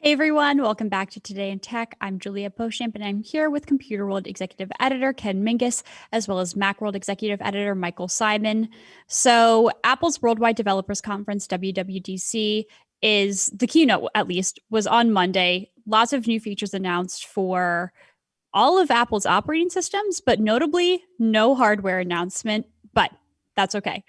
Hey everyone, welcome back to Today in Tech. I'm Julia Beauchamp and I'm here with Computer World Executive Editor Ken Mingus, as well as Macworld Executive Editor Michael Simon. So, Apple's Worldwide Developers Conference, WWDC, is the keynote, at least, was on Monday. Lots of new features announced for all of Apple's operating systems, but notably no hardware announcement. But that's okay.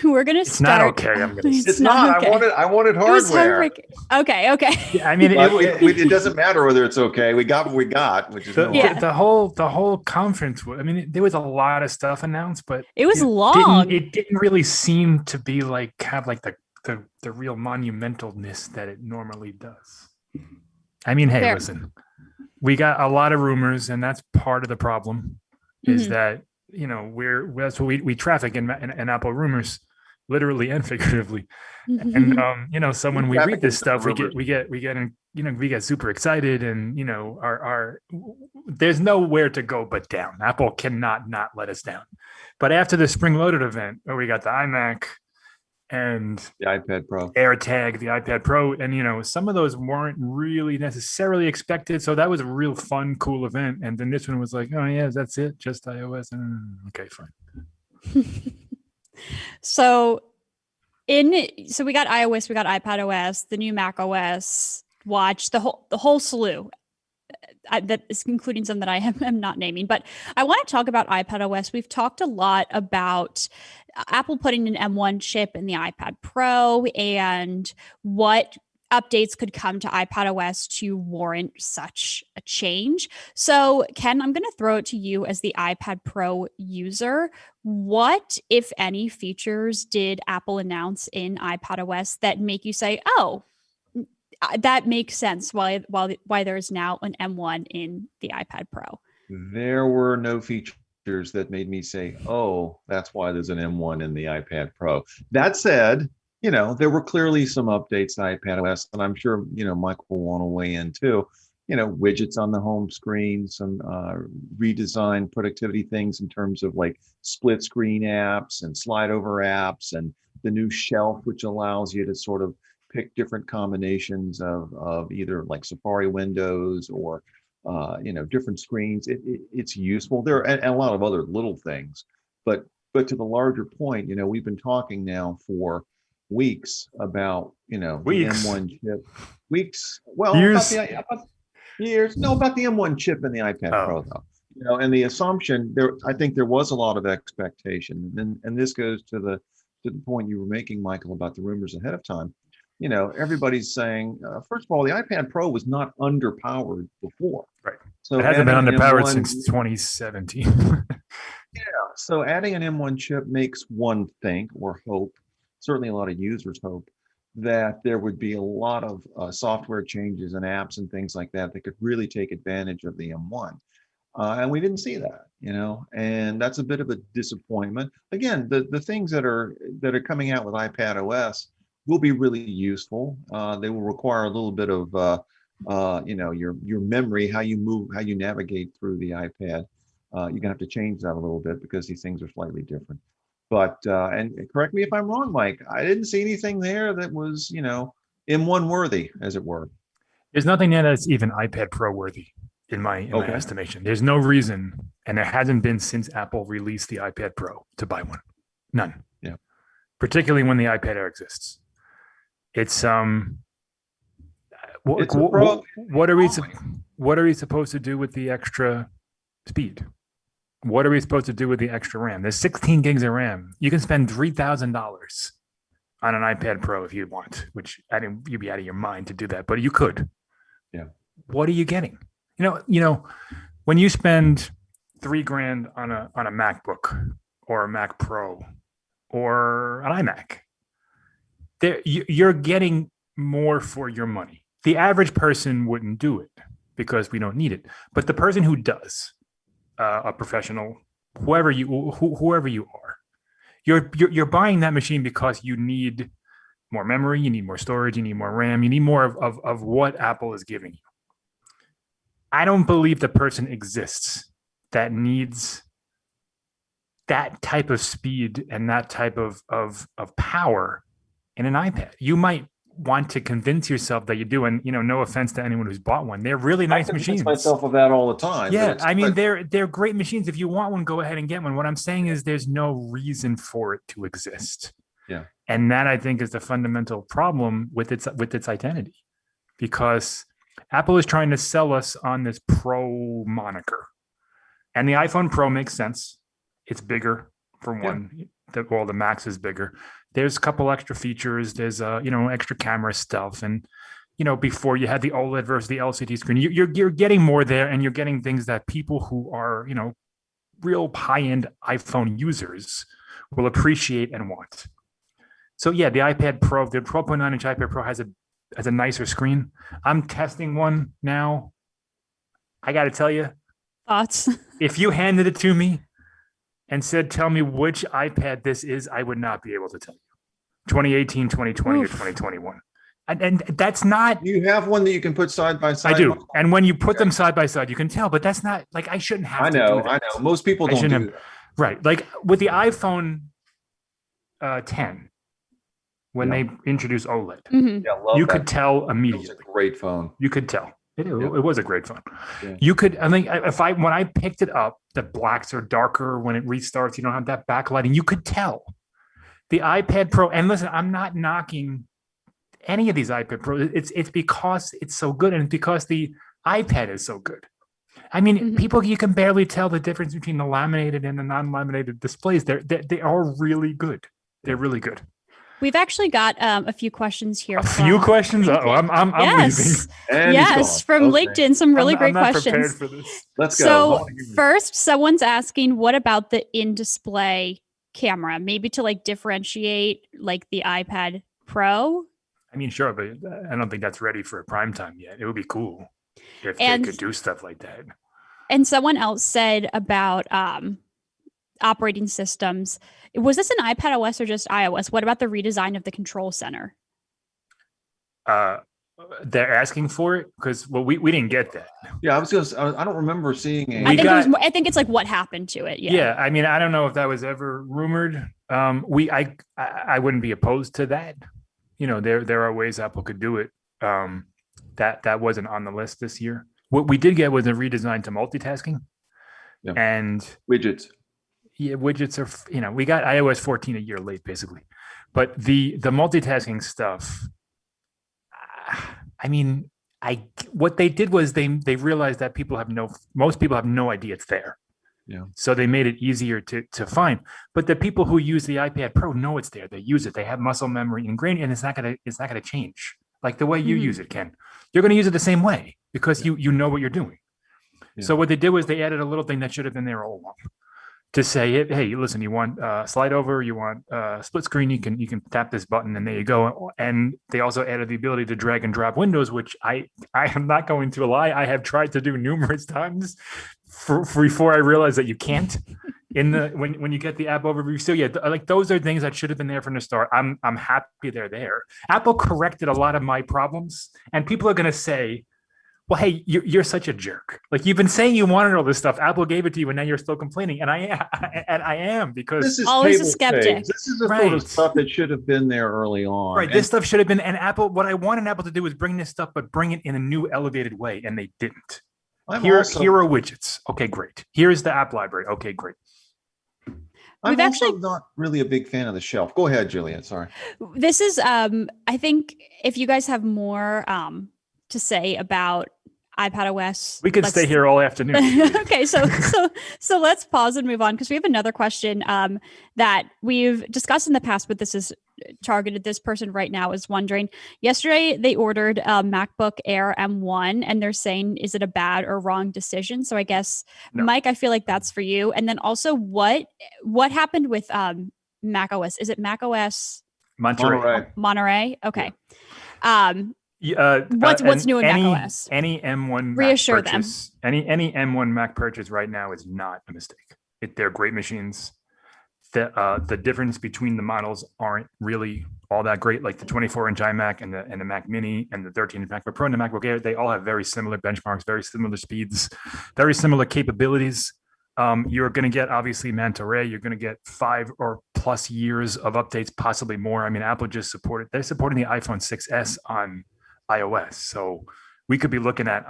We're gonna It's not start. okay. I'm gonna say. It's not. Okay. I wanted It was hardware. Okay. Yeah, I mean, But it doesn't matter whether it's okay. We got what we got, which is no Yeah. the whole conference. I mean, there was a lot of stuff announced, but It was long. It didn't really seem to be have the real monumentalness that it normally does. I mean, hey, Fair. listen, we got a lot of rumors, and that's part of the problem. Is Mhm. that that's what we traffic in Apple rumors, literally and figuratively. And so when we read this stuff, we get super excited, and our there's nowhere to go but down. Apple cannot not let us down. But after the spring loaded event, where we got the iMac and the iPad Pro, AirTag, the iPad Pro, and some of those weren't really necessarily expected. So that was a real fun, cool event. And then this one was like, oh yeah, that's it, just iOS. Okay, fine. So we got iOS, we got iPad OS, the new Mac OS, Watch, the whole slew. That is including some that I am not naming, but I want to talk about iPad OS. We've talked a lot about Apple putting an M1 chip in the iPad Pro and what updates could come to iPad OS to warrant such a change. So, Ken, I'm going to throw it to you as the iPad Pro user. What, if any, features did Apple announce in iPad OS that make you say, "Oh, that makes sense why there's now an M1 in the iPad Pro"? there were no features that made me say, "Oh, that's why there's an M1 in the iPad Pro." That said, there were clearly some updates to iPad OS, and I'm sure Mike will want to weigh in too. Widgets on the home screen, some redesigned productivity things in terms of like split screen apps and slide over apps, and the new shelf, which allows you to sort of pick different combinations of either like Safari windows or different screens. It's useful there, and a lot of other little things. But to the larger point, we've been talking now for weeks about the Weeks. M1 chip. Weeks. Well, Years. about years. No, about the M1 chip in the iPad Pro, though. And the assumption there, I think there was a lot of expectation, and this goes to the point you were making, Michael, about the rumors ahead of time. Everybody's saying, first of all, the iPad Pro was not underpowered before. Right. So it hasn't been adding an underpowered M1 since 2017. Yeah. So adding an M1 chip makes one think or hope, certainly a lot of users hope, that there would be a lot of software changes and apps and things like that that could really take advantage of the M1. And we didn't see that, and that's a bit of a disappointment. Again, the things that are coming out with iPad OS will be really useful. They will require a little bit of your memory, how you move, how you navigate through the iPad. You're gonna have to change that a little bit because these things are slightly different. But and correct me if I'm wrong, Mike, I didn't see anything there that was M1 worthy, as it were. There's nothing there that's even iPad Pro worthy in my estimation. There's no reason, and there hasn't been since Apple released the iPad Pro, to buy one. None. Yeah. Particularly when the iPad Air exists. It's what are we supposed to do with the extra speed? What are we supposed to do with the extra RAM? There's 16 gigs of RAM. You can spend $3,000 on an iPad Pro if you want, which you'd be out of your mind to do that, but you could. Yeah. What are you getting? When you spend $3,000 on a MacBook or a Mac Pro or an iMac, you're getting more for your money. The average person wouldn't do it because we don't need it, but the person who does, a professional, whoever you are, you're buying that machine because you need more memory, you need more storage, you need more RAM, you need more of what Apple is giving you. I don't believe the person exists that needs that type of speed and that type of power in an iPad. You might want to convince yourself that you do. And no offense to anyone who's bought one, they're really nice I convince machines. myself of that all the time. but Yeah, it's I mean good. they're great machines. If you want one, go ahead and get one. What I'm saying is there's no reason for it to exist. Yeah. And that I think is the fundamental problem with its identity, because Apple is trying to sell us on this Pro moniker, and the iPhone Pro makes sense. It's bigger for one. The Max is bigger. There's a couple extra features. There's extra camera stuff, and before you had the OLED versus the LCD screen. You're getting more there, and you're getting things that people who are real high end iPhone users will appreciate and want. So yeah, the iPad Pro, the 12.9 inch iPad Pro has a nicer screen. I'm testing one now. I got to tell you, Thoughts? if you handed it to me and said, tell me which iPad this is, I would not be able to tell you. 2018, 2020, Oof. or 2021. And that's not. You have one that you can put side by side. I do. And when you put them side by side, you can tell, but that's not like I shouldn't have I to do know. that. I know. Most people I don't shouldn't do have- that. Right. Like with the iPhone 10, when Yeah. they introduced OLED, Mhm. Yeah, love you that. could tell It was a immediately. great phone. You could tell. It was a great phone. Yeah. You could, I think, when I picked it up, the blacks are darker when it restarts. You don't have that backlighting. You could tell. The iPad Pro, and listen, I'm not knocking any of these iPad Pro. It's because it's so good, and it's because the iPad is so good. I mean, Mhm. people, you can barely tell the difference between the laminated and the non-laminated displays. They are really good. They're really good. We've actually got a few questions here. A few from questions. LinkedIn. I'm leaving. Yes, And he's yes, gone. from Okay. LinkedIn. Some really I'm great not questions. prepared for this. Let's go. So first, someone's asking, what about the in-display camera? Maybe to like differentiate like the iPad Pro. I mean, sure, but I don't think that's ready for prime time yet. It would be cool if And- they could do stuff like that. And someone else said about operating systems. Was this an iPad OS or just iOS? What about the redesign of the control center? They're asking for it because we didn't get that. Yeah, I was going to. I don't remember seeing a. I think it's like what happened to it. Yeah. I mean, I don't know if that was ever rumored. I wouldn't be opposed to that. There are ways Apple could do it. That wasn't on the list this year. What we did get was a redesign to multitasking. Yeah. And widgets. yeah, widgets are, we got iOS 14 a year late basically, but the multitasking stuff, I mean, what they did was they realized that most people have no idea it's there. Yeah. So they made it easier to find. But the people who use the iPad Pro know it's there. They use it. They have muscle memory ingrained, and it's not gonna change. Like the way you use it, Ken. You're gonna use it the same way because you know what you're doing. Yeah. So what they did was they added a little thing that should have been there all along. To say, hey, listen, you want slide over, you want split screen, you can tap this button and there you go. And they also added the ability to drag and drop windows, which I am not going to lie, I have tried to do numerous times before I realized that you can't when you get the app overview. So yeah, like those are things that should have been there from the start. I'm happy they're there. Apple corrected a lot of my problems, and people are going to say, well, hey, you're such a jerk. Like you've been saying you wanted all this stuff. Apple gave it to you, and now you're still complaining. And I am because This is Always a table skeptic. stakes. This is the sort Right. of stuff that should have been there early on. right. And This stuff should have been. And Apple, what I wanted Apple to do was bring this stuff, but bring it in a new elevated way, and they didn't. Here are widgets. Okay, great. Here's the app library. Okay, great. I'm We've also actually- not really a big fan of the shelf. Go ahead, Julian. Sorry. This is I think if you guys have more to say about iPad OS, We could let's- stay here all afternoon. Okay, so let's pause and move on because we have another question that we've discussed in the past, but this is targeted. This person right now is wondering. Yesterday, they ordered a MacBook Air M1, and they're saying, "Is it a bad or wrong decision?" So I guess, No. Mike, I feel like that's for you. And then also, what happened with Mac OS? Is it Mac OS Monterey. Monterey? Okay. What's new in any, macOS? Any M1 Reassure Mac purchase, any M1 Mac purchase right now is not a mistake. They're great machines. The difference between the models aren't really all that great. Like the 24-inch iMac and the Mac Mini and the 13-inch MacBook Pro and the MacBook Air, they all have very similar benchmarks, very similar speeds, very similar capabilities. You're going to get obviously Monterey. You're going to get 5 or plus years of updates, possibly more. I mean, Apple just they're supporting the iPhone 6s on iOS. So we could be looking at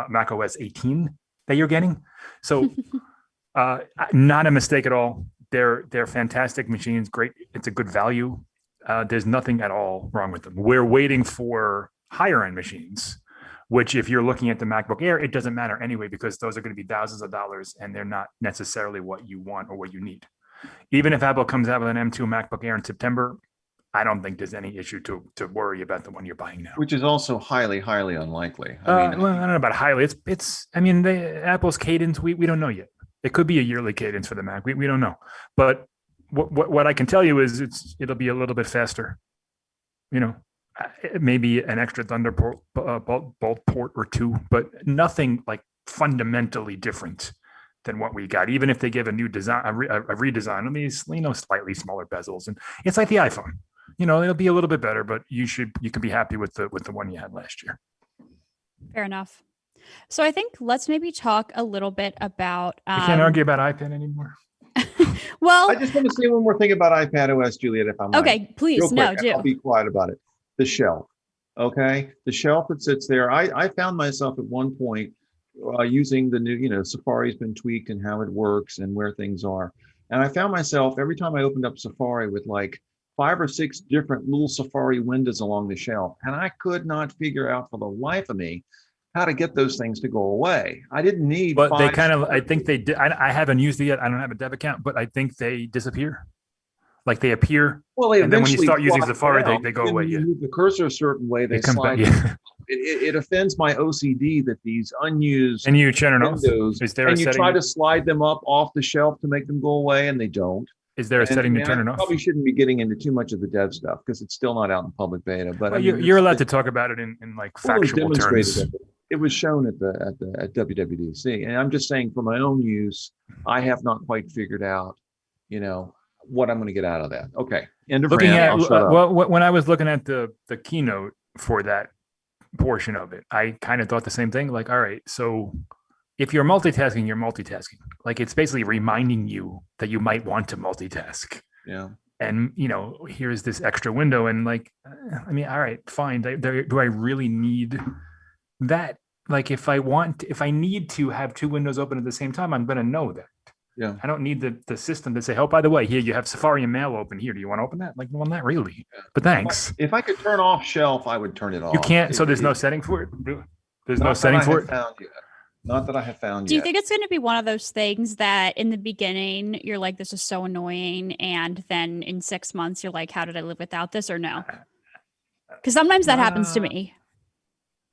Mac OS 18 that you're getting. So not a mistake at all. They're fantastic machines. Great. It's a good value. There's nothing at all wrong with them. We're waiting for higher end machines, which if you're looking at the MacBook Air, it doesn't matter anyway, because those are going to be thousands of dollars and they're not necessarily what you want or what you need. Even if Apple comes out with an M2 MacBook Air in September, I don't think there's any issue to worry about the one you're buying now. Which is also highly, highly unlikely. Well, I don't know about highly. I mean, Apple's cadence, we don't know yet. It could be a yearly cadence for the Mac. We don't know. But what I can tell you is it'll be a little bit faster. You know, maybe an extra Thunderbolt bolt port or two, but nothing like fundamentally different than what we got. Even if they give a new design, a redesign of these, slightly smaller bezels, and it's like the iPhone. It'll be a little bit better, but you can be happy with the one you had last year. Fair enough. So I think let's maybe talk a little bit about. I can't argue about iPad anymore. Well, I just want to say one more thing about iPad OS, Juliet, if I'm okay, please. No, do. I'll be quiet about it. The shelf. Okay. The shelf that sits there. I found myself at one point using the new, Safari's been tweaked and how it works and where things are. And I found myself every time I opened up Safari with like 5 or 6 different little Safari windows along the shelf. And I could not figure out for the life of me how to get those things to go away. I didn't need. But they I think they did. I haven't used it yet. I don't have a dev account, but I think they disappear. Like they appear. Well, and then when you start using Safari, they go away. You move the cursor a certain way, they slide. It offends my OCD that these unused and you turn windows, is there and a you setting try to slide them up off the shelf to make them go away, and they don't. Is there a setting to turn it off? Probably shouldn't be getting into too much of the dev stuff because it's still not out in public beta. But you're allowed to talk about it in like factual terms. It was shown at WWDC, and I'm just saying for my own use, I have not quite figured out, what I'm going to get out of that. Okay, end of rant. When I was looking at the keynote for that portion of it, I kind of thought the same thing. Like, all right, so if you're multitasking, you're multitasking. Like it's basically reminding you that you might want to multitask. Yeah. And here's this extra window, and like, I mean, all right, fine. Do I really need that? Like if I need to have 2 windows open at the same time, I'm going to know that. Yeah. I don't need the system to say, oh, by the way, here you have Safari and Mail open here. Do you want to open that? Like, well, not really, but thanks. If I could turn off shelf, I would turn it off. You can't. So there's no setting for it. There's no setting for it. Not that I have found yet. Do you think it's going to be one of those things that in the beginning you're like, this is so annoying, and then in 6 months you're like, how did I live without this, or no? Because sometimes that happens to me.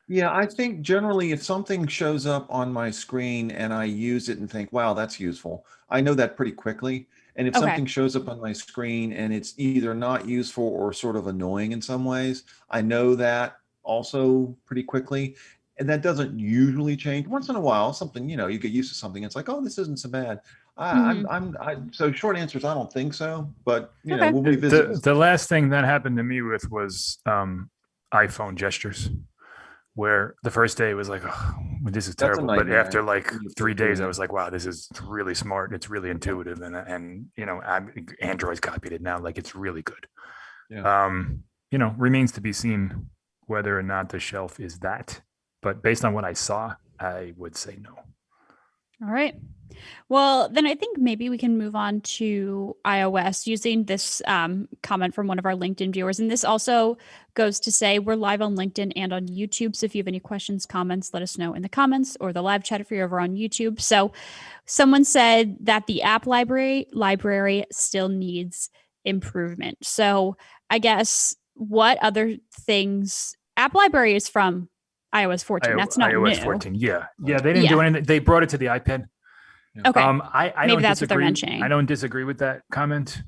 Yeah, I think generally if something shows up on my screen and I use it and think, wow, that's useful, I know that pretty quickly. And if something shows up on my screen and it's either not useful or sort of annoying in some ways, I know that also pretty quickly. And that doesn't usually change. Once in a while, something, you get used to something. It's like, oh, this isn't so bad. So short answer is I don't think so, but we'll revisit. The last thing that happened to me was iPhone gestures, where the first day was like, oh, this is terrible. But after like 3 days, I was like, wow, this is really smart. It's really intuitive. And Android's copied it now. Like it's really good. Yeah. Remains to be seen whether or not the shelf is that. But based on what I saw, I would say no. All right. Well, then I think maybe we can move on to iOS using this comment from one of our LinkedIn viewers. And this also goes to say we're live on LinkedIn and on YouTube. So if you have any questions, comments, let us know in the comments or the live chat if you're over on YouTube. So someone said that the app library still needs improvement. So I guess what other things app library is from iOS 14. That's not iOS new. 14. Yeah. They didn't do anything. They brought it to the iPad. Okay. I maybe don't that's what they're disagree. mentioning. I don't disagree with that comment.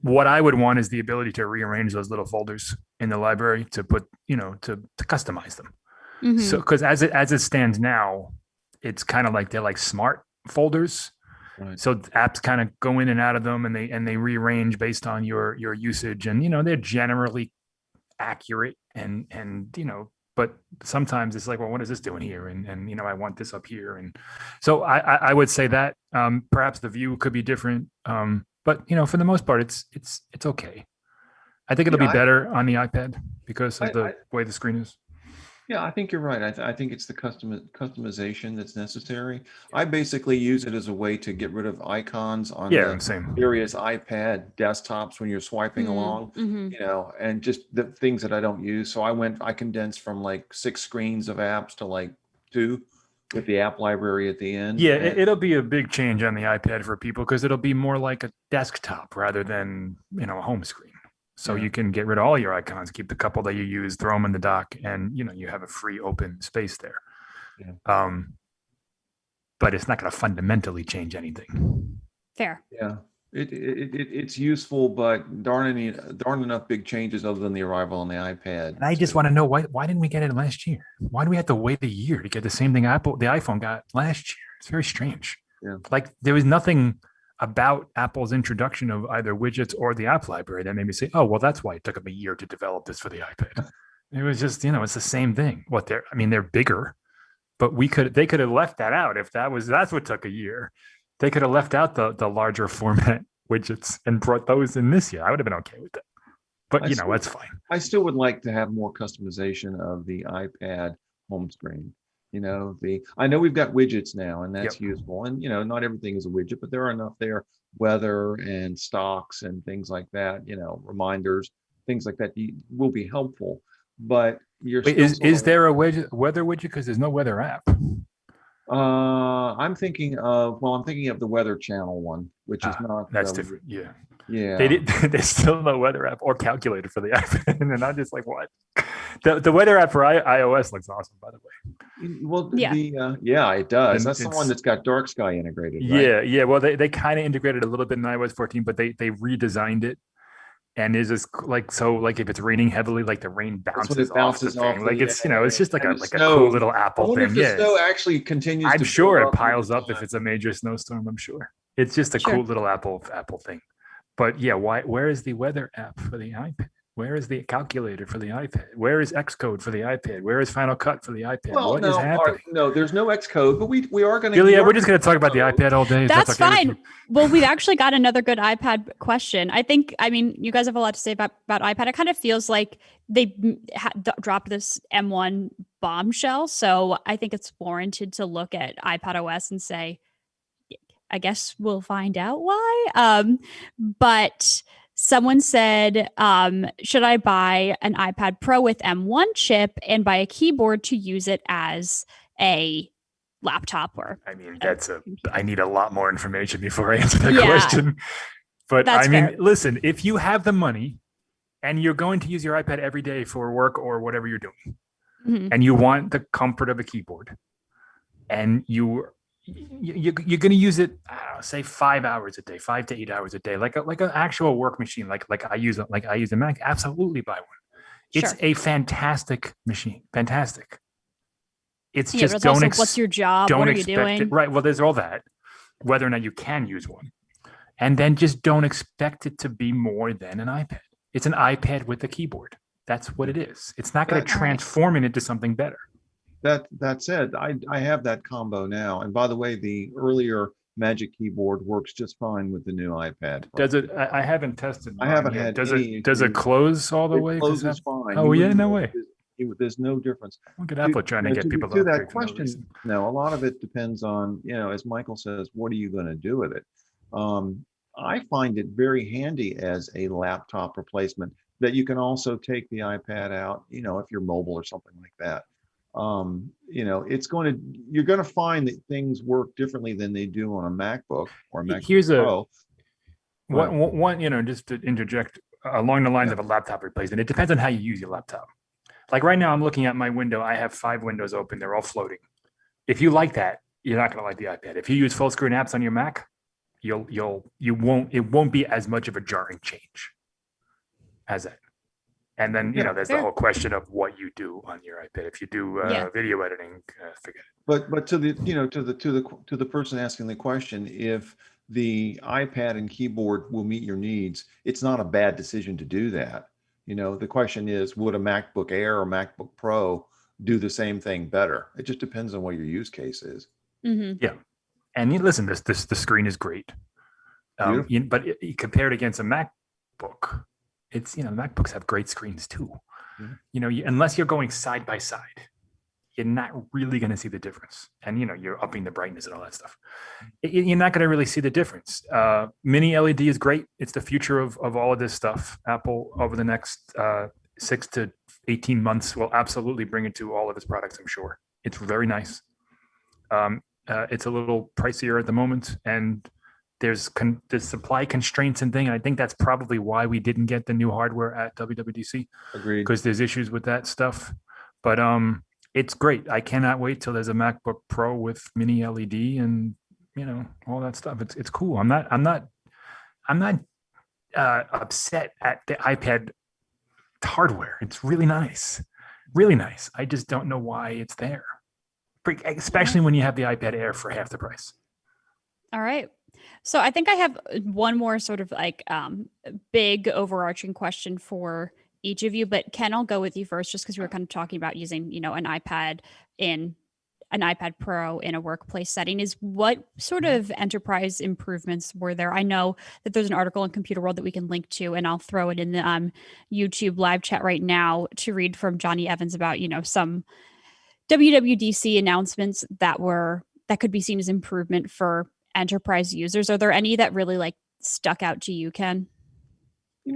What I would want is the ability to rearrange those little folders in the library to put, to customize them. Mm-hmm. So, because as it stands now, it's kind of like they're like smart folders. Right. So apps kind of go in and out of them, and they rearrange based on your usage, and they're generally accurate and but sometimes it's like, well, what is this doing here? And I want this up here. And so I would say that perhaps the view could be different. But for the most part, it's okay. I think it'll Yeah, be better on the iPad because of I, the way the screen is. Yeah, I think you're right. I think it's the customization that's necessary. I basically use it as a way to get rid of icons on Yeah, the same. various iPad desktops when you're swiping along, Mm-hmm. and just the things that I don't use. So I condensed from like 6 screens of apps to like 2 with the app library at the end. Yeah, And it'll be a big change on the iPad for people because it'll be more like a desktop rather than a home screen. So Yeah. you can get rid of all your icons, keep the couple that you use, throw them in the dock, and you have a free open space there. Yeah. But it's not going to fundamentally change anything. Fair. Yeah, it's useful, but darn enough big changes other than the arrival on the iPad. And I just want to know why didn't we get it last year? Why do we have to wait a year to get the same thing the iPhone got last year? It's very strange. Yeah. Like there was nothing about Apple's introduction of either widgets or the app library that made me say, oh, well, that's why it took them a year to develop this for the iPad. It was just, it's the same thing. They're bigger, but they could have left that out if that's what took a year. They could have left out the larger format widgets and brought those in this year. I would have been okay with that. But that's fine. I still would like to have more customization of the iPad home screen. I know we've got widgets now, and that's useful. And not everything is a widget, but there are enough there, weather and stocks and things like that. Reminders, things like that will be helpful. But is there a weather widget? Because there's no weather app. I'm thinking of the Weather Channel one, which is not. That's different. Yeah. Yeah. There's still no weather app or calculator for the iPad, and I'm just like, what? The weather app for iOS looks awesome, by the way. Well, yeah. It does. And That's the one that's got Dark Sky integrated. Right? Yeah, yeah. Well, they kind of integrated a little bit in iOS 14, but they redesigned it. And is this like if it's raining heavily, like the rain bounces off the thing, like it's just like a cool little Apple thing. If the snow actually continues. I'm sure it piles up if it's a major snowstorm. I'm sure it's just a cool little Apple thing. But yeah, where is the weather app for the iPad? Where is the calculator for the iPad? Where is Xcode for the iPad? Where is Final Cut for the iPad? What is happening? No, there's no Xcode, but we are going to. Really, we're just going to talk about the iPad all day. That's fine. Well, we've actually got another good iPad question. I mean, you guys have a lot to say about iPad. It kind of feels like they dropped this M1 bombshell. So I think it's warranted to look at iPad OS and say, I guess we'll find out why. But someone said, should I buy an iPad Pro with M1 chip and buy a keyboard to use it as a laptop? Or I mean, I need a lot more information before I answer that question. But I mean, fair. Listen, if you have the money and you're going to use your iPad every day for work or whatever you're doing, and you want the comfort of a keyboard, and you're going to use it, say 5 hours a day, 5 to 8 hours a day, like an actual work machine, like I use a Mac. Absolutely buy one. It's a fantastic machine. Fantastic. It's just what's your job? What are you doing? It. Right. Well, there's all that. Whether or not you can use one, and then just don't expect it to be more than an iPad. It's an iPad with a keyboard. That's what it is. It's not going to transform it into something better. That said, I have that combo now. And by the way, the earlier Magic Keyboard works just fine with the new iPad. Does it? I haven't tested. I haven't had. Does it close all the way? It closes fine. Oh yeah, no way. There's no difference. Look at Apple trying to get people to that question. No, a lot of it depends on, as Michael says, what are you going to do with it? I find it very handy as a laptop replacement that you can also take the iPad out, if you're mobile or something like that. You're going to find that things work differently than they do on a MacBook or a MacBook Pro. One, just to interject along the lines of a laptop replacement, it depends on how you use your laptop. Like right now, I'm looking at my window. I have 5 windows open. They're all floating. If you like that, you're not going to like the iPad. If you use full screen apps on your Mac, it wonon't be as much of a jarring change as that. And then, there's the whole question of what you do on your iPad. If you do video editing, forget it. But to the person asking the question, if the iPad and keyboard will meet your needs, it's not a bad decision to do that. The question is, would a MacBook Air or MacBook Pro do the same thing better. It just depends on what your use case is. And listen, the screen is great. Beautiful. But compared against a MacBook, it's, MacBooks have great screens too. Unless you're going side by side, you're not really going to see the difference. And, you're upping the brightness and all that stuff. You're not going to really see the difference. Mini LED is great. It's the future of all of this stuff. Apple, over the next 6 to 18 months, will absolutely bring it to all of its products, I'm sure. It's very nice. It's a little pricier at the moment, and there's supply constraints and thing. And I think that's probably why we didn't get the new hardware at WWDC. Agreed. Because there's issues with that stuff. But it's great. I cannot wait till there's a MacBook Pro with mini LED and all that stuff. It's cool. I'm not upset at the iPad hardware. It's really nice, really nice. I just don't know why it's there, especially when you have the iPad Air for half the price. All right. So I think I have one more sort of like big overarching question for each of you, but Ken, I'll go with you first, just because we were kind of talking about using, an iPad Pro in a workplace setting. Is what sort of enterprise improvements were there? I know that there's an article in Computer World that we can link to, and I'll throw it in the YouTube live chat right now to read from Johnny Evans about, some WWDC announcements that could be seen as improvement for enterprise users. Are there any that really like stuck out to you, Ken?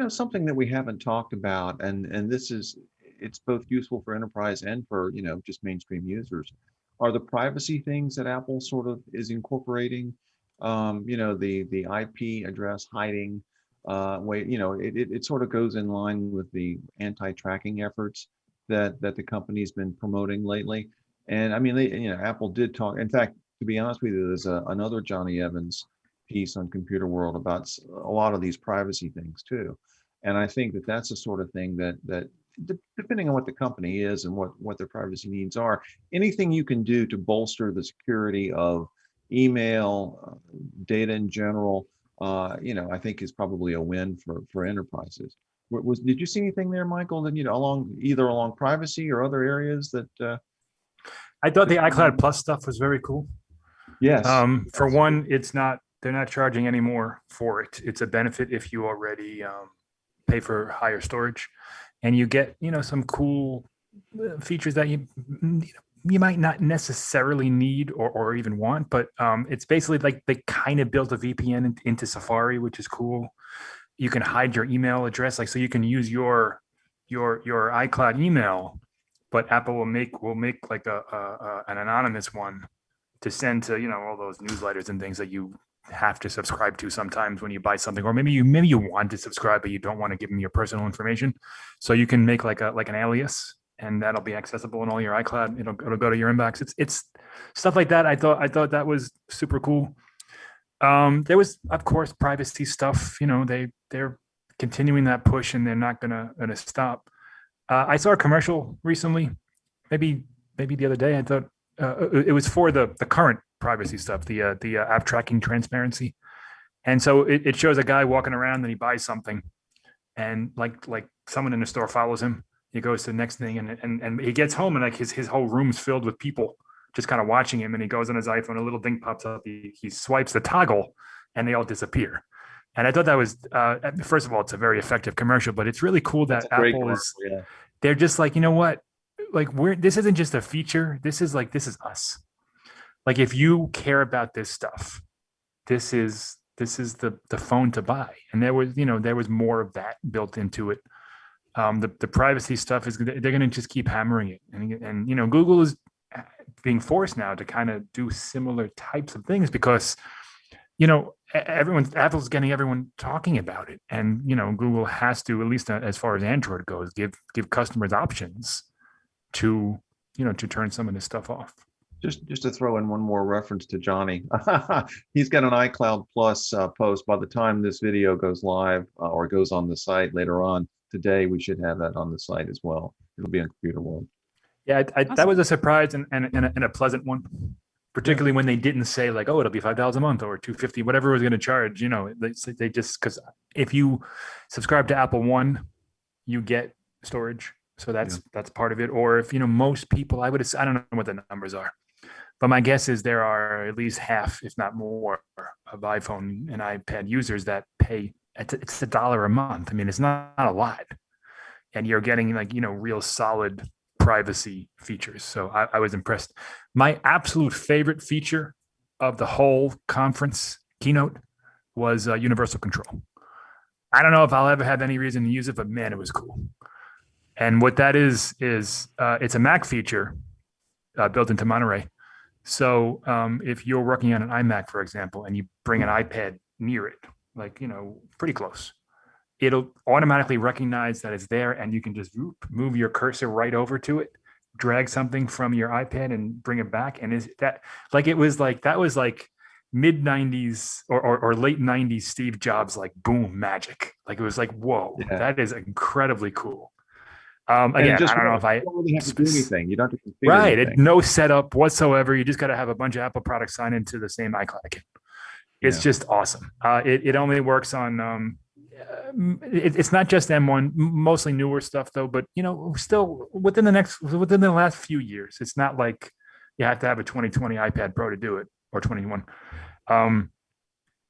Something that we haven't talked about, and it's both useful for enterprise and for, just mainstream users, are the privacy things that Apple sort of is incorporating. The IP address hiding way, it sort of goes in line with the anti-tracking efforts that the company's been promoting lately. And I mean, Apple did talk. In fact, to be honest with you, there's another Johnny Evans piece on Computer World about a lot of these privacy things too. And I think that that's the sort of thing that depending on what the company is and what their privacy needs are, anything you can do to bolster the security of email, data in general, I think is probably a win for enterprises. Did you see anything there, Michael, that, along privacy or other areas that? I thought the iCloud Plus stuff was very cool. Yes. For one, they're not charging any more for it. It's a benefit if you already pay for higher storage, and you get, some cool features that you might not necessarily need or even want, but it's basically like they kind of built a VPN into Safari, which is cool. You can hide your email address, so you can use your iCloud email, but Apple will make like an anonymous one to send to, all those newsletters and things that you have to subscribe to sometimes when you buy something, or maybe you want to subscribe, but you don't want to give them your personal information. So you can make like an alias, and that'll be accessible in all your iCloud. It'll go to your inbox. It's stuff like that. I thought that was super cool. There was, of course, privacy stuff. They're continuing that push, and they're not gonna stop. I saw a commercial recently, maybe the other day. I thought it was for the current privacy stuff, the app tracking transparency. And so it shows a guy walking around and he buys something, and like someone in the store follows him. He goes to the next thing, and he gets home, and like his whole room's filled with people just kind of watching him. And he goes on his iPhone, a little thing pops up. He swipes the toggle, and they all disappear. And I thought that was, first of all, it's a very effective commercial, but it's really cool that Apple is, they're just like, you know what? Like this isn't just a feature. This is us. Like, if you care about this stuff, this is the phone to buy. And there was more of that built into it. The privacy stuff they're going to just keep hammering it. And Google is being forced now to kind of do similar types of things because, Apple's getting everyone talking about it. And, Google has to, at least as far as Android goes, give customers options to turn some of this stuff off. Just to throw in one more reference to Johnny, he's got an iCloud Plus post. By the time this video goes live or goes on the site later on today, we should have that on the site as well. It'll be on Computer World. Yeah, awesome. That was a surprise and a pleasant one, particularly when they didn't say like, oh, it'll be $5 a month or $250, whatever it was going to charge. They just, because if you subscribe to Apple One, you get storage. So that's part of it. Or if, most people, I don't know what the numbers are, but my guess is there are at least half, if not more, of iPhone and iPad users that pay. It's $1 a month. I mean, it's not a lot, and you're getting real solid privacy features. So I was impressed. My absolute favorite feature of the whole conference keynote was universal control. I don't know if I'll ever have any reason to use it, but man, it was cool. And what that is it's a Mac feature built into Monterey. So if you're working on an iMac, for example, and you bring an iPad near it, pretty close, it'll automatically recognize that it's there, and you can just move your cursor right over to it, drag something from your iPad and bring it back. And that was mid 90s or late 90s Steve Jobs, boom magic. It was whoa, that is incredibly cool. Again, I don't know if I don't really have to do anything. You don't have to configure right. anything. No setup whatsoever. You just got to have a bunch of Apple products sign into the same iCloud account. It's just awesome. It only works on it's not just M1, mostly newer stuff though, but still within the last few years. It's not like you have to have a 2020 iPad Pro to do it, or 21.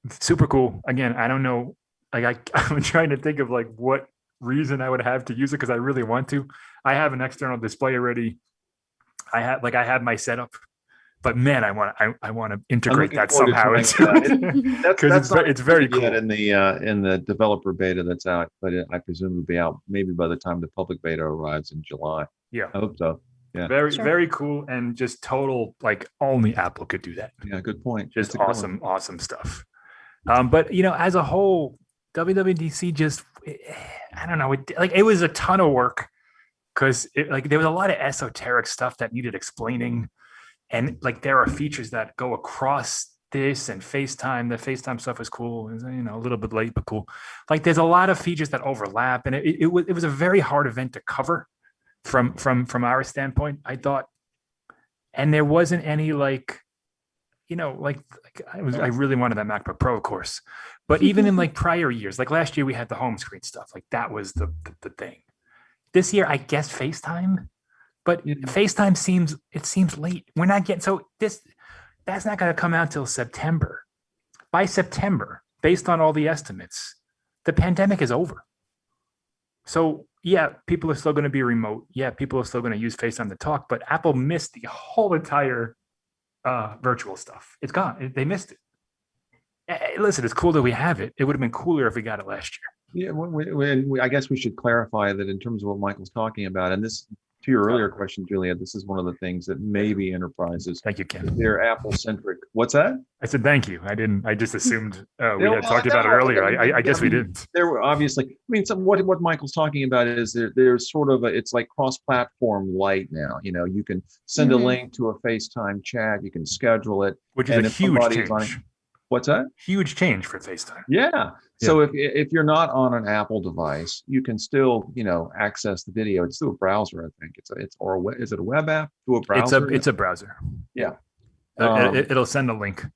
Super cool. Again, I don't know. I'm trying to think of what reason I would have to use it, because I really want to. I have an external display already. I have my setup, but man, I want to integrate that somehow into it, because it's very cool. In the developer beta that's out, but I presume it'll be out maybe by the time the public beta arrives in July. Yeah, I hope so. Yeah, very cool, and just total only Apple could do that. Yeah, good point. Just awesome stuff. But as a whole, WWDC just, I don't know, it was a ton of work, because there was a lot of esoteric stuff that needed explaining, and there are features that go across this and FaceTime. The FaceTime stuff was cool. It was, a little bit late, but cool. There's a lot of features that overlap, and it was a very hard event to cover from our standpoint, I thought. And there wasn't any I really wanted that MacBook Pro, of course, but even in prior years, last year we had the home screen stuff, that was the thing. This year, I guess FaceTime, but FaceTime seems late. We're not getting, that's not going to come out till September. By September, based on all the estimates, the pandemic is over. So yeah, people are still going to be remote. Yeah, people are still going to use FaceTime to talk, but Apple missed the whole entire virtual stuff. It's gone. They missed it. Listen, it's cool that we have it. It would have been cooler if we got it last year. Yeah, I guess we should clarify that in terms of what Michael's talking about, and this, to your earlier question, Julia, this is one of the things that maybe enterprises. Thank you, Ken. They're Apple centric. What's that? I said thank you. I just assumed we had talked about it earlier. I guess we didn't. There were obviously. What Michael's talking about is there's sort of it's like cross-platform light now. You can send a link to a FaceTime chat. You can schedule it, which is a huge change. What's that? Huge change for FaceTime. Yeah. So if you're not on an Apple device, you can still, access the video. It's through a browser, I think. Is it a web app through a browser? It's a browser. Yeah. It'll send a link.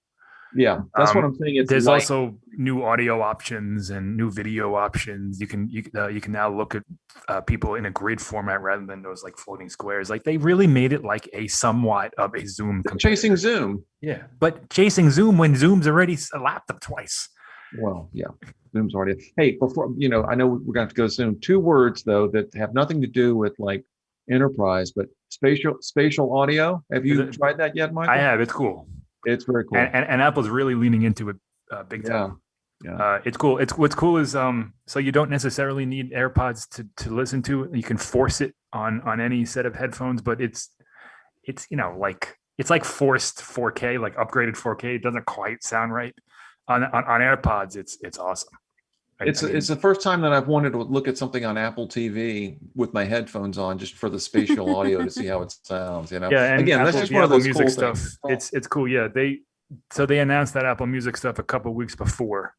Yeah, that's what I'm saying. There's also new audio options and new video options. You can now look at people in a grid format rather than those floating squares. They really made it a somewhat of a Zoom. Chasing Zoom. Yeah, but chasing Zoom when Zoom's already lapped them twice. Well, yeah, Zoom's already. Hey, before I know we're going to have to go soon. 2 words though that have nothing to do with enterprise, but spatial audio. Have you tried that yet, Michael? I have. It's cool. It's very cool, and Apple's really leaning into it big time. Yeah. It's cool. What's cool is so you don't necessarily need AirPods to listen to it. You can force it on any set of headphones, but it's it's forced 4K, upgraded 4K. It doesn't quite sound right on AirPods. It's awesome. It's the first time that I've wanted to look at something on Apple TV with my headphones on, just for the spatial audio to see how it sounds. Yeah, and again, Apple, that's just one of those music cool stuff. things. It's cool. Yeah, they announced that Apple Music stuff a couple of weeks before.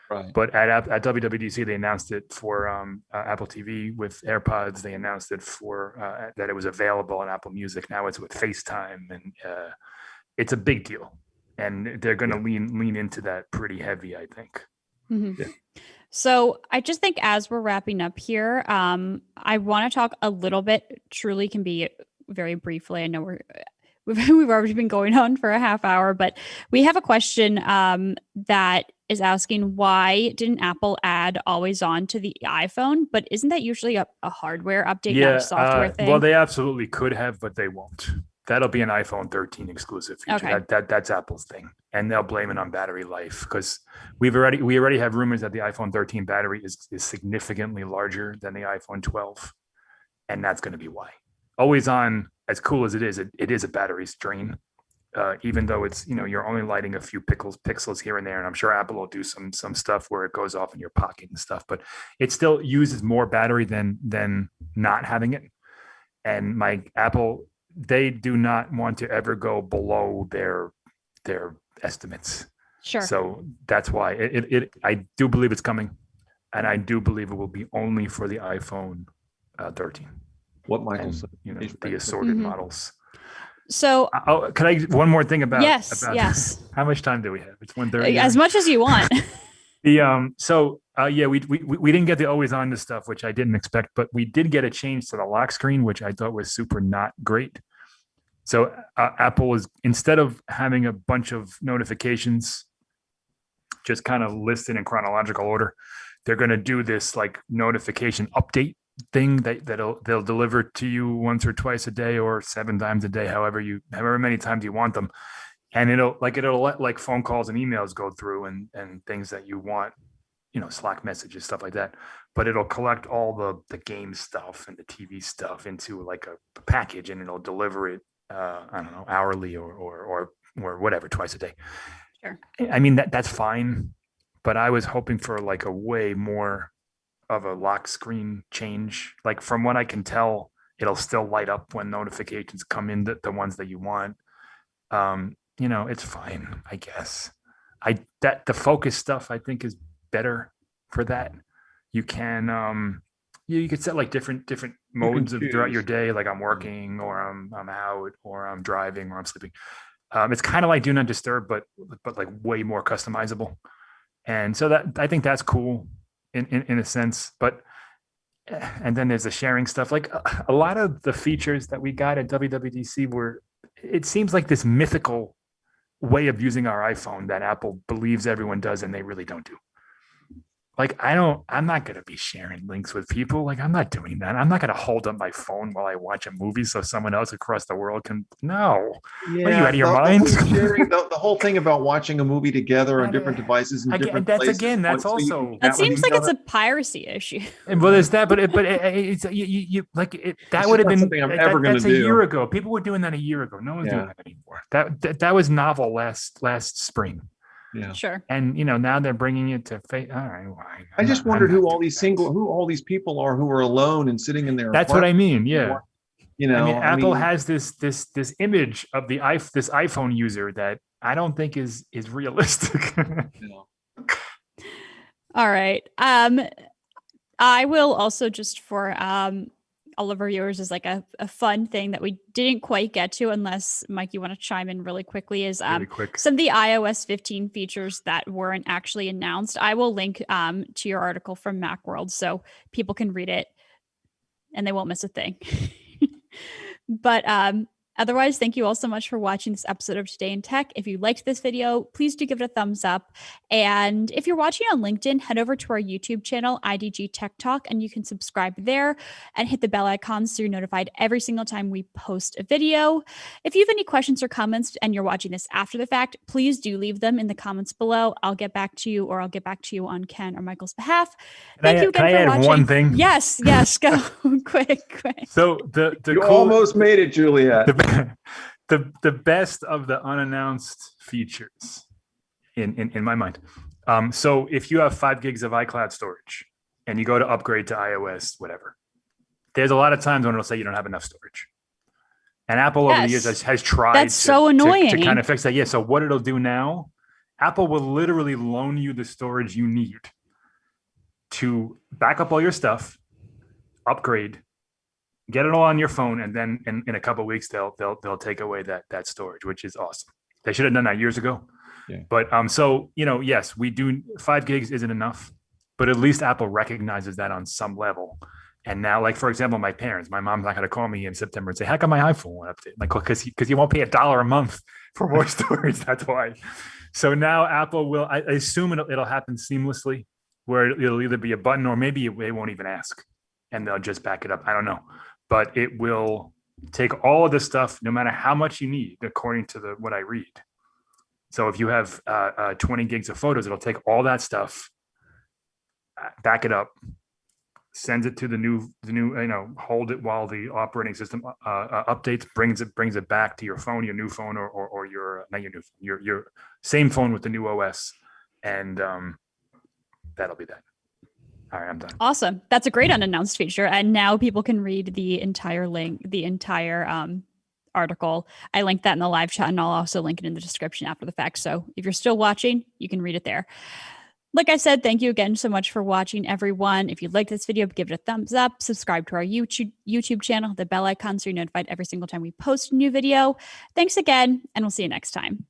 Right. But at WWDC, they announced it for Apple TV with AirPods. They announced it for that it was available on Apple Music. Now it's with FaceTime, and it's a big deal. And they're going to lean into that pretty heavy, I think. Mm-hmm. Yeah. So I just think as we're wrapping up here, I want to talk a little bit. Truly, can be very briefly. I know we've already been going on for a half hour, but we have a question that is asking, why didn't Apple add always on to the iPhone? But isn't that usually a hardware update, not a software thing? Well, they absolutely could have, but they won't. That'll be an iPhone 13 exclusive feature. Okay. That's Apple's thing, and they'll blame it on battery life because we already have rumors that the iPhone 13 battery is significantly larger than the iPhone 12, and that's going to be why. Always on, as cool as it is a battery strain. Even though it's, you're only lighting a few pixels here and there, and I'm sure Apple will do some stuff where it goes off in your pocket and stuff, but it still uses more battery than not having it. And Apple, they do not want to ever go below their estimates. Sure. So that's why I do believe it's coming, and I do believe it will be only for the iPhone 13. What Michael And, said. the assorted Mhm. models. So Could I one more thing about yes, about yes, how much time do we have? It's 1:30. as much as you want. We didn't get the always on to stuff, which I didn't expect, but we did get a change to the lock screen, which I thought was super not great. So Apple is, instead of having a bunch of notifications just kind of listed in chronological order, they're going to do this like notification update thing they'll deliver to you once or twice a day or 7 times a day, however many times you want them. And it'll let like phone calls and emails go through and things that you want, Slack messages, stuff like that. But it'll collect all the game stuff and the TV stuff into like a package, and it'll deliver it, I don't know, hourly or whatever, twice a day. Sure. I mean, that's fine, but I was hoping for like a way more of a lock screen change. Like from what I can tell, it'll still light up when notifications come in, the ones that you want. It's fine, I guess. The focus stuff I think is better for that. You can you could set like different modes throughout your day, like I'm working or I'm out or I'm driving or I'm sleeping. It's kind of like do not disturb, but like way more customizable. And so that I think that's cool in a sense. But and then there's the sharing stuff. Like a lot of the features that we got at WWDC it seems like this mythical way of using our iPhone that Apple believes everyone does, and they really don't do. Like, I'm not going to be sharing links with people. Like, I'm not doing that. I'm not going to hold up my phone while I watch a movie so someone else across the world can. No. Yeah, What are you, out of your mind? The whole thing about watching a movie together on different devices and different places. That's also. That seems like it's a piracy issue. Well, there's that, but it's you like it. That would have been something I'm ever going to do. That's a year ago. People were doing that a year ago. No one's doing that anymore. That was novel last spring. Yeah. Sure. And now they're bringing it to face. All right. Well, I just wondered who all these people are who are alone and sitting in their. That's what I mean. Yeah. Apple has this image of this iPhone user that I don't think is realistic. All right. I will also, just for all of our viewers, is like a fun thing that we didn't quite get to, unless Mike, you want to chime in really quickly, is some of the iOS 15 features that weren't actually announced. I will link to your article from Macworld so people can read it and they won't miss a thing. But otherwise, thank you all so much for watching this episode of Today in Tech. If you liked this video, please do give it a thumbs up. And if you're watching on LinkedIn, head over to our YouTube channel, IDG Tech Talk, and you can subscribe there and hit the bell icon so you're notified every single time we post a video. If you have any questions or comments and you're watching this after the fact, please do leave them in the comments below. I'll get back to you, or I'll get back to you on Ken or Michael's behalf. Thank you again for watching. One thing? Yes, go quick. So you almost made it, Juliet. The best of the unannounced features in my mind. So if you have 5 gigs of iCloud storage and you go to upgrade to iOS, whatever, there's a lot of times when it'll say you don't have enough storage. And Apple over the years has tried That's so annoying. to kind of fix that. Yeah. So what it'll do now, Apple will literally loan you the storage you need to back up all your stuff, upgrade, get it all on your phone, and then in a couple of weeks they'll take away that storage, which is awesome. They should have done that years ago. Yeah. But so yes, we do. 5 gigs isn't enough. but at least Apple recognizes that on some level. And now, like for example, my parents, my mom's not going to call me in September and say, "How come my iPhone went update?" Like, because you won't pay $1 a month for more storage. That's why. So now Apple will. I assume it'll happen seamlessly, where it'll either be a button or maybe they won't even ask, and they'll just back it up. I don't know, but it will take all of this stuff, no matter how much you need, according to what I read. So if you have 20 gigs of photos, it'll take all that stuff, back it up, sends it to the new, hold it while the operating system updates, brings it back to your phone, your new phone, or your, not your new phone, your same phone with the new OS. And that'll be that. All right, I'm done. Awesome. That's a great unannounced feature. And now people can read the entire article. I linked that in the live chat, and I'll also link it in the description after the fact. So if you're still watching, you can read it there. Like I said, thank you again so much for watching, everyone. If you like this video, give it a thumbs up, subscribe to our YouTube channel, the bell icon, so you're notified every single time we post a new video. Thanks again, and we'll see you next time.